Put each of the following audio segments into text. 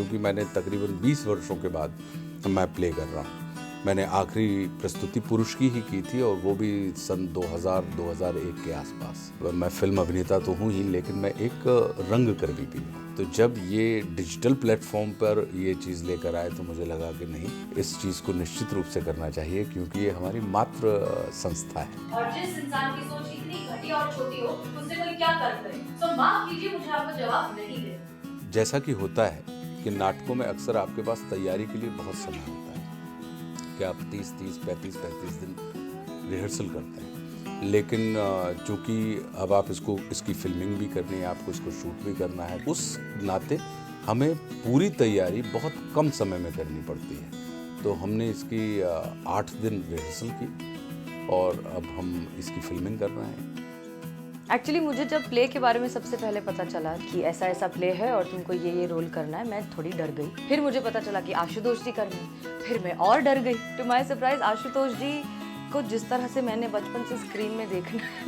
क्योंकि मैंने तकरीबन 20 वर्षों के बाद मैं प्ले कर रहा हूँ। मैंने आखिरी प्रस्तुति पुरुष की ही की थी और वो भी सन 2000-2001 के आसपास। मैं फिल्म अभिनेता तो हूँ ही, लेकिन मैं एक रंगकर्मी भी हूँ। तो जब ये डिजिटल प्लेटफॉर्म पर ये चीज़ लेकर आए तो मुझे लगा कि नहीं, इस चीज़ को निश्चित रूप से करना चाहिए, क्योंकि ये हमारी मात्र संस्था है। और जिस इंसान की सोच इतनी घटिया और छोटी हो, उससे कोई क्या कर करे? तो माफ कीजिए, मुझे आपको जवाब नहीं दे। जैसा कि होता है कि नाटकों में अक्सर आपके पास तैयारी के लिए बहुत समय होता है कि आप 30-30, 35-35 दिन रिहर्सल करते हैं। लेकिन चूँकि अब आप इसकी फिल्मिंग भी करनी है, आपको इसको शूट भी करना है, उस नाते हमें पूरी तैयारी बहुत कम समय में करनी पड़ती है। तो हमने इसकी 8 दिन रिहर्सल की और अब हम इसकी फिल्मिंग कर रहे हैं। एक्चुअली मुझे जब प्ले के बारे में सबसे पहले पता चला कि ऐसा ऐसा प्ले है और तुमको ये रोल करना है, मैं थोड़ी डर गई। फिर मुझे पता चला कि आशुतोष जी करना है, फिर मैं और डर गई। टू माय सरप्राइज आशुतोष जी को जिस तरह से मैंने बचपन से स्क्रीन में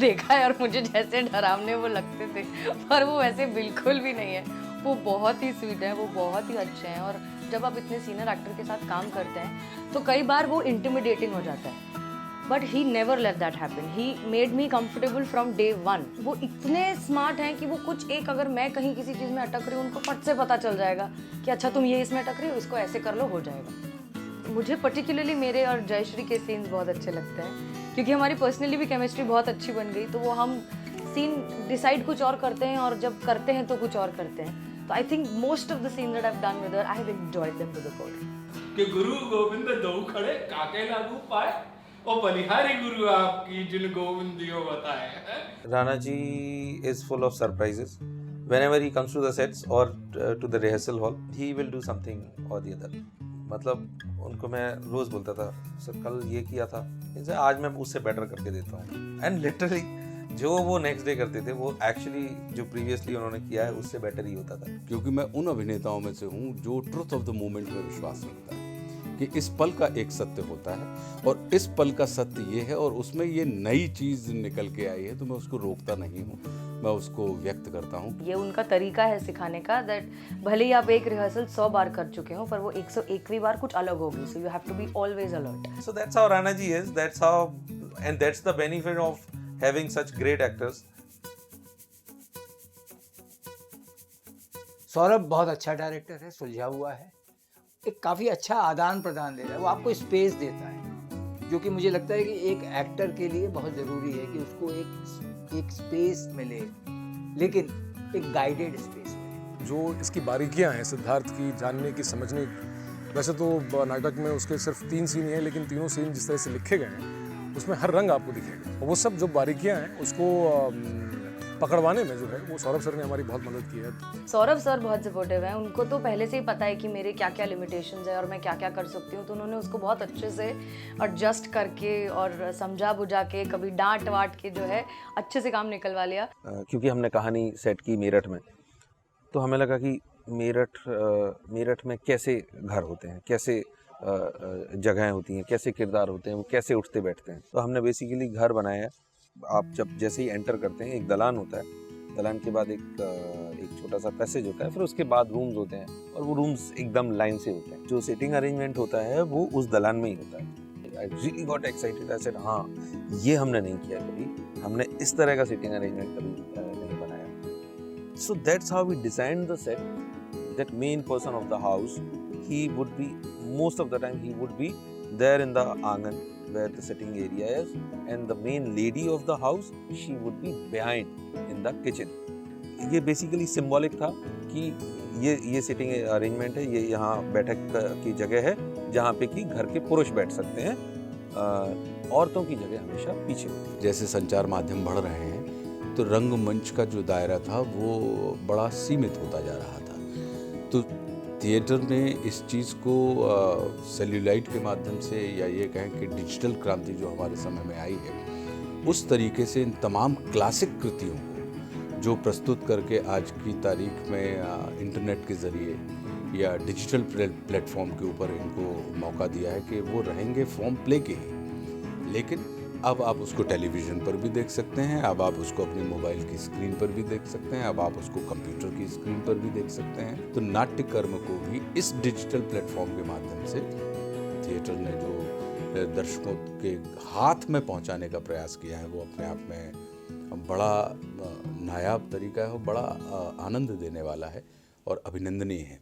देखा है और मुझे जैसे डरावने वो लगते थे, पर वो वैसे बिल्कुल भी नहीं है। वो बहुत ही स्वीट है, वो बहुत ही अच्छे हैं। और जब आप इतने सीनियर एक्टर के साथ काम करते हैं तो कई बार वो इंटिमिडेटिंग हो जाता है, but he never let that happen. He made me comfortable from day one. वो इतने स्मार्ट हैं कि वो कुछ एक, अगर मैं कहीं किसी चीज़ में अटक रही हूँ, उनको फट से पता चल जाएगा कि अच्छा तुम ये इसमें अटक रही हो, इसको ऐसे कर लो, हो जाएगा। मुझे पर्टिकुलरली मेरे और जयश्री के सीन्स बहुत अच्छे लगते हैं, क्योंकि हमारी पर्सनली भी केमिस्ट्री बहुत अच्छी बन गई। तो वो हम सीन डिसाइड कुछ और करते हैं और जब करते हैं तो कुछ और करते हैं। तो I think most of the scene that I have done with her, I have enjoyed them to the core. कि गुरु गोविंद दो खड़े काके लागू पाए, ओ बलिहारी गुरु आपकी जिन गोविंदियो बताए। Rana ji is full of surprises. Whenever he comes to the sets or to the rehearsal hall, he will do something or the other. मतलब उनको मैं रोज बोलता था, सर कल ये किया था, इनसे आज मैं उससे बेटर करके देता हूँ। एंड लिटरली जो वो नेक्स्ट डे करते थे वो एक्चुअली जो प्रीवियसली उन्होंने किया है उससे बेटर ही होता था। क्योंकि मैं उन अभिनेताओं में से हूँ जो ट्रुथ ऑफ द मोमेंट में विश्वास रखता है कि इस पल का एक सत्य होता है और इस पल का सत्य ये है और उसमें ये नई चीज़ निकल के आई है, तो मैं उसको रोकता नहीं हूँ, मैं उसको व्यक्त करता हूँ। ये उनका तरीका है सिखाने का, दैट भले ही आप एक रिहर्सल 100 बार कर चुके हो, पर वो 101वीं बार कुछ अलग होगी। So you have to be always alert. So that's how Rana ji is. That's how, and that's the benefit of having such great actors. Saurabh बहुत अच्छा डायरेक्टर है, सुलझा हुआ है, एक काफ़ी अच्छा आदान प्रदान दे रहा है। वो आपको स्पेस देता है, जो कि मुझे लगता है कि एक एक्टर के लिए बहुत ज़रूरी है कि उसको एक स्पेस मिले, लेकिन एक गाइडेड स्पेस मिले। जो इसकी बारीकियां हैं सिद्धार्थ की, जानने की, समझने की। वैसे तो नाटक में उसके सिर्फ 3 सीन ही हैं, लेकिन तीनों सीन जिस तरह से लिखे गए हैं उसमें हर रंग आपको दिखेगा। और वो सब जो बारीकियां हैं उसको पकड़वाने में जो है वो सौरभ सर ने हमारी बहुत मदद की है। सौरभ सर बहुत सपोर्टिव हैं, उनको तो पहले से ही पता है कि मेरे क्या क्या लिमिटेशंस है और मैं क्या क्या कर सकती हूँ। तो उन्होंने उसको बहुत अच्छे से एडजस्ट करके और समझा बुझा के, कभी डांट वाट के जो है अच्छे से काम निकलवा लिया। क्योंकि हमने कहानी सेट की मेरठ में, तो हमें लगा कि मेरठ में कैसे घर होते हैं, कैसे जगहें होती हैं, कैसे किरदार होते हैं, वो कैसे उठते बैठते हैं। तो हमने बेसिकली घर बनाया है। आप जब जैसे ही एंटर करते हैं, एक दलान होता है, दलान के बाद एक छोटा सा पैसेज होता है, फिर उसके बाद रूम्स होते हैं और वो रूम्स एकदम लाइन से होते हैं। जो सिटिंग अरेंजमेंट होता है वो उस दलान में ही होता है। I really got excited. I said हाँ, ये हमने नहीं किया कभी, हमने इस तरह का सिटिंग अरेंजमेंट कभी नहीं बनाया। So that's how we design the set, that main person of the house, he would be, most of the time he would be there in the angan where the sitting area is, and the main lady of the house, she would be behind in the kitchen. ये basically symbolic था कि ये sitting arrangement है, ये यहाँ बैठक की जगह है जहाँ पे कि घर के पुरुष बैठ सकते हैं, औरतों की जगह हमेशा पीछे होती है। जैसे संचार माध्यम बढ़ रहे हैं तो रंगमंच का जो दायरा था वो बड़ा सीमित होता जा रहा था। तो थिएटर ने इस चीज़ को सेल्यूलाइट के माध्यम से, या ये कहें कि डिजिटल क्रांति जो हमारे समय में आई है, उस तरीके से इन तमाम क्लासिक कृतियों को जो प्रस्तुत करके आज की तारीख में इंटरनेट के ज़रिए या डिजिटल प्लेटफॉर्म के ऊपर इनको मौका दिया है कि वो रहेंगे फॉर्म प्ले के ही, लेकिन अब आप उसको टेलीविज़न पर भी देख सकते हैं, अब आप उसको अपने मोबाइल की स्क्रीन पर भी देख सकते हैं, अब आप उसको कंप्यूटर की स्क्रीन पर भी देख सकते हैं। तो नाट्य कर्म को भी इस डिजिटल प्लेटफॉर्म के माध्यम से थिएटर ने जो दर्शकों के हाथ में पहुंचाने का प्रयास किया है, वो अपने आप में बड़ा नायाब तरीका है और बड़ा आनंद देने वाला है और अभिनंदनीय है।